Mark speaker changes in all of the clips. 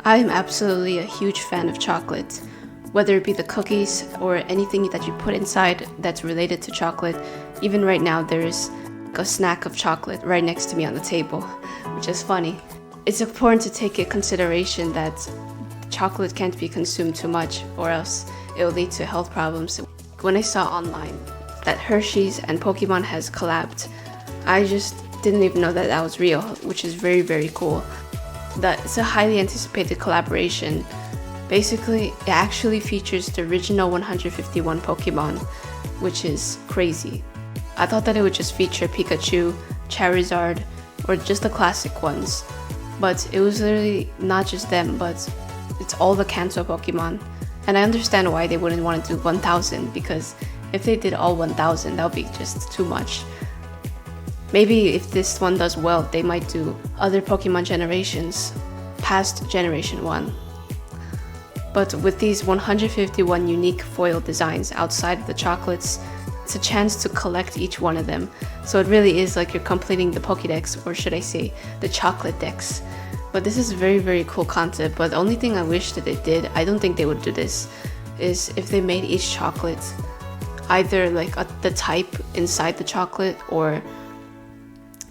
Speaker 1: I am absolutely a huge fan of chocolate. Whether it be the cookies or anything that you put inside that's related to chocolate. Even right now there's a snack of chocolate right next to me on the table, which is funny. It's important to take into consideration that chocolate can't be consumed too much or else it will lead to health problems. When I saw online that Hershey's and Pokemon has collabed, I just didn't even know that that was real, which is very, very cool. It's a highly anticipated collaboration. Basically, it actually features the original 151 Pokemon, which is crazy. I thought that it would just feature Pikachu, Charizard, or just the classic ones. But it was literally not just them, but it's all the Kanto Pokemon. And I understand why they wouldn't want to do 1000, because if they did all 1000, that would be just too much. Maybe if this one does well, they might do other Pokemon generations, past Generation 1. But with these 151 unique foil designs outside of the chocolates, it's a chance to collect each one of them. So it really is like you're completing the Pokédex, or should I say, the chocolate decks. But this is a very, very cool concept, but the only thing I wish that they did, I don't think they would do this, is if they made each chocolate either like the type inside the chocolate, or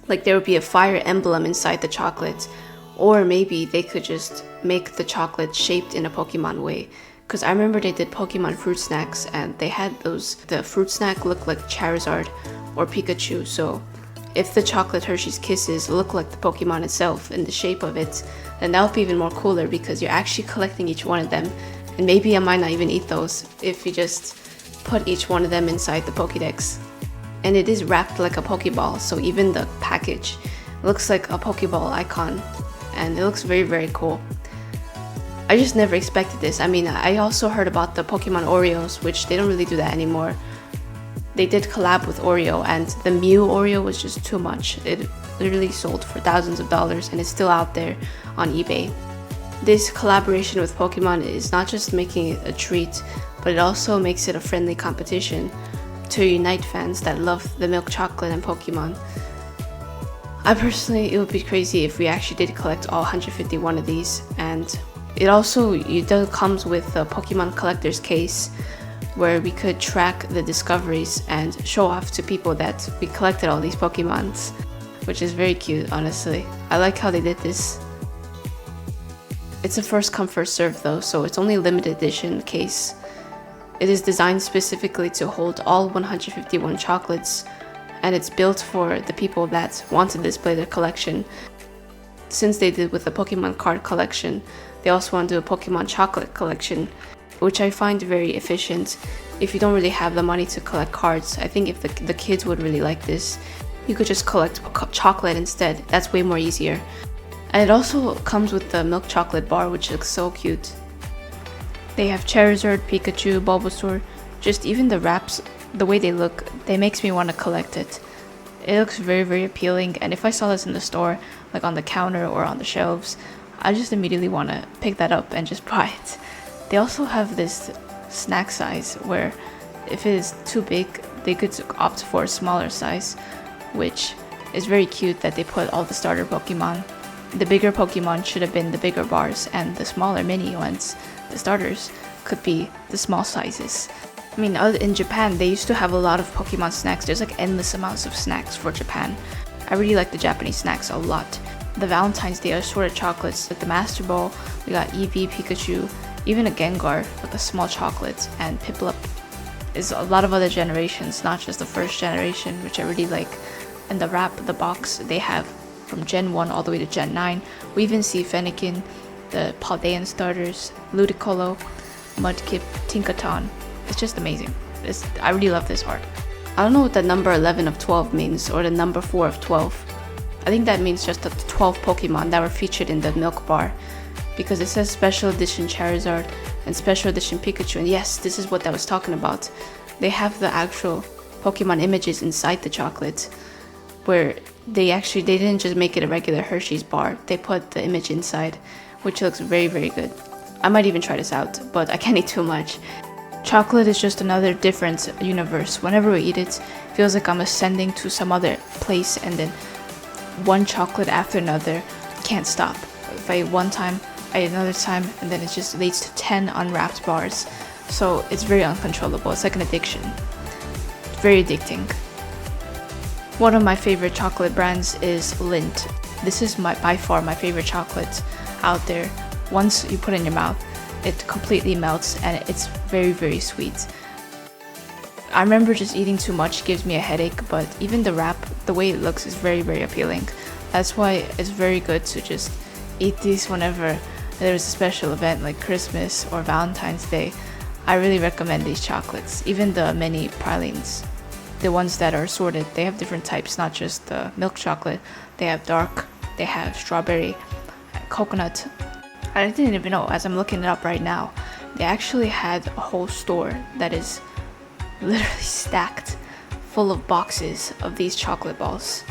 Speaker 1: like there would be a fire emblem inside the chocolate, or maybe they could just make the chocolate shaped in a Pokemon way. Because I remember they did Pokemon fruit snacks and they had the fruit snack look like Charizard or Pikachu. So if the chocolate Hershey's Kisses look like the Pokemon itself in the shape of it, then that would be even more cooler because you're actually collecting each one of them. And maybe I might not even eat those if you just put each one of them inside the Pokédex. And it is wrapped like a Pokeball, so even the package looks like a Pokeball icon, and it looks very, very cool. I just never expected this. I mean, I also heard about the Pokemon Oreos, which they don't really do that anymore. They did collab with Oreo, and the Mew Oreo was just too much. It literally sold for thousands of dollars, and it's still out there on eBay. This collaboration with Pokemon is not just making it a treat, but it also makes it a friendly competition to unite fans that love the milk chocolate and Pokemon. I personally, it would be crazy if we actually did collect all 151 of these, and it also comes with a Pokemon collector's case where we could track the discoveries and show off to people that we collected all these Pokemons, which is very cute, honestly. I like how they did this. It's a first come first serve though, so it's only a limited edition case. It is designed specifically to hold all 151 chocolates, and it's built for the people that want to display their collection. Since they did with the Pokemon card collection, they also want to do a Pokemon chocolate collection, which I find very efficient. If you don't really have the money to collect cards, I think if the kids would really like this, you could just collect chocolate instead. That's way more easier. And it also comes with the milk chocolate bar, which looks so cute. They have Charizard, Pikachu, Bulbasaur. Just even the wraps, the way they look, they makes me want to collect it. It looks very, very appealing, and if I saw this in the store, like on the counter or on the shelves, I just immediately want to pick that up and just buy it. They also have this snack size where if it is too big, they could opt for a smaller size, which is very cute that they put all the starter Pokemon. The bigger Pokemon should have been the bigger bars, and the smaller mini ones, the starters, could be the small sizes. I mean, in Japan, they used to have a lot of Pokemon snacks. There's like endless amounts of snacks for Japan. I really like the Japanese snacks a lot. The Valentine's Day assorted chocolates, like the Master Ball, we got Eevee, Pikachu, even a Gengar with a small chocolate, and Piplup. There's a lot of other generations, not just the first generation, which I really like. And the wrap, the box, they have from Gen 1 all the way to Gen 9. We even see Fennekin, the Paldean starters, Ludicolo, Mudkip, Tinkaton. It's just amazing. I really love this art. I don't know what the number 11 of 12 means, or the number 4 of 12. I think that means just the 12 Pokemon that were featured in the milk bar, because it says Special Edition Charizard and Special Edition Pikachu, and yes, this is what I was talking about. They have the actual Pokemon images inside the chocolate, where they didn't just make it a regular Hershey's bar, they put the image inside, which looks very, very good. I might even try this out, but I can't eat too much. Chocolate is just another different universe. Whenever we eat it, it feels like I'm ascending to some other place, and then one chocolate after another, can't stop. If I eat one time,
Speaker 2: I eat another time, and then it just leads to 10 unwrapped bars. So it's very uncontrollable. It's like an addiction. It's very addicting. One of my favorite chocolate brands is Lindt. This is by far my favorite chocolate out there. Once you put it in your mouth, it completely melts and it's very, very sweet. I remember just eating too much gives me a headache, but even the wrap, the way it looks is very, very appealing. That's why it's very good to just eat these whenever there's a special event like Christmas or Valentine's Day. I really recommend these chocolates, even the mini pralines. The ones that are assorted, they have different types, not just the milk chocolate. They have dark, they have strawberry, coconut. I didn't even know, as I'm looking it up right now, they actually had a whole store that is literally stacked full of boxes of these chocolate balls.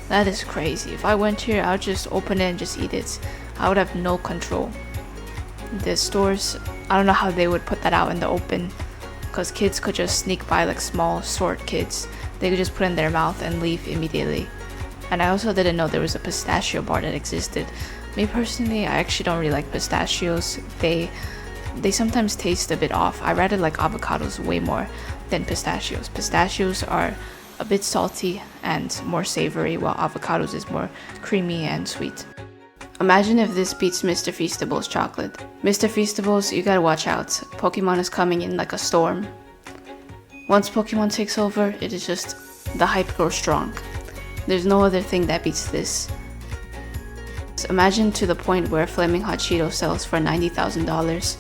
Speaker 2: That is crazy. If I went here, I would just open it and just eat it. I would have no control. The stores, I don't know how they would put that out in the open, because kids could just sneak by, like small short kids. They could just put it in their mouth and leave immediately. And I also didn't know there was a pistachio bar that existed. Me personally, I actually don't really like pistachios. They sometimes taste a bit off. I rather like avocados way more than pistachios. Pistachios are a bit salty and more savory, while avocados is more creamy and sweet. Imagine if this beats Mr. Feastables chocolate. Mr. Feastables, you gotta watch out. Pokemon is coming in like a storm. Once Pokemon takes over, it is just, the hype grows strong. There's no other thing that beats this. So imagine to the point where Flaming Hot Cheetos sells for $90,000.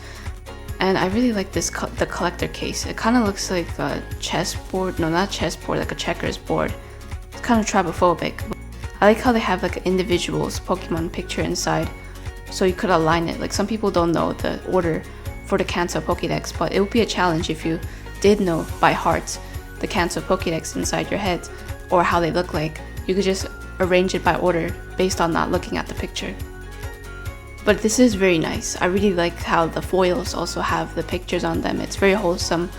Speaker 2: And I really like this, the collector case. It kind of looks like a chessboard. No, not chessboard, like a checkers board. It's kind of tribophobic. I like how they have like an individual's Pokemon picture inside, so you could align it. Like some people don't know the order for the Kanto Pokédex, but it would be a challenge if you did know by heart the Kanto Pokédex inside your head, or how they look like. You could just arrange it by order based on not looking at the picture. But this is very nice. I really like how the foils also have the pictures on them. It's very wholesome.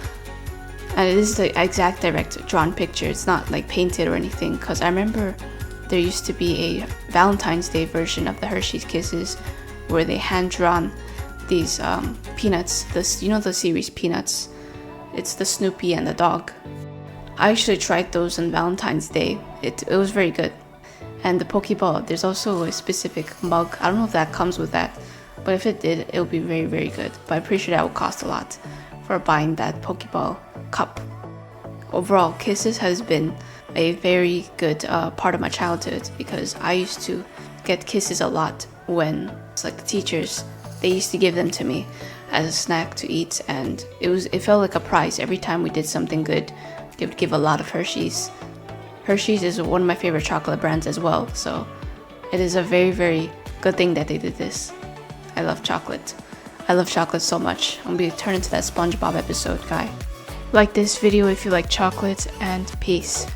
Speaker 2: And it is the exact direct drawn picture. It's not like painted or anything, because I remember there used to be a Valentine's Day version of the Hershey's Kisses where they hand-drawn these peanuts, you know the series Peanuts? It's the Snoopy and the dog. I actually tried those on Valentine's Day. It was very good. And the Pokeball, there's also a specific mug. I don't know if that comes with that, but if it did, it would be very, very good. But I'm pretty sure that would cost a lot for buying that Pokeball cup. Overall, Kisses has been a very good part of my childhood, because I used to get Kisses a lot when it's like the teachers, they used to give them to me as a snack to eat, and it felt like a prize every time we did something good. They would give a lot of Hershey's. Hershey's is one of my favorite chocolate brands as well, so it is a very, very good thing that they did this. I love chocolate. I love chocolate so much. I'm gonna turn into that SpongeBob episode guy. Like this video if you like chocolate, and peace.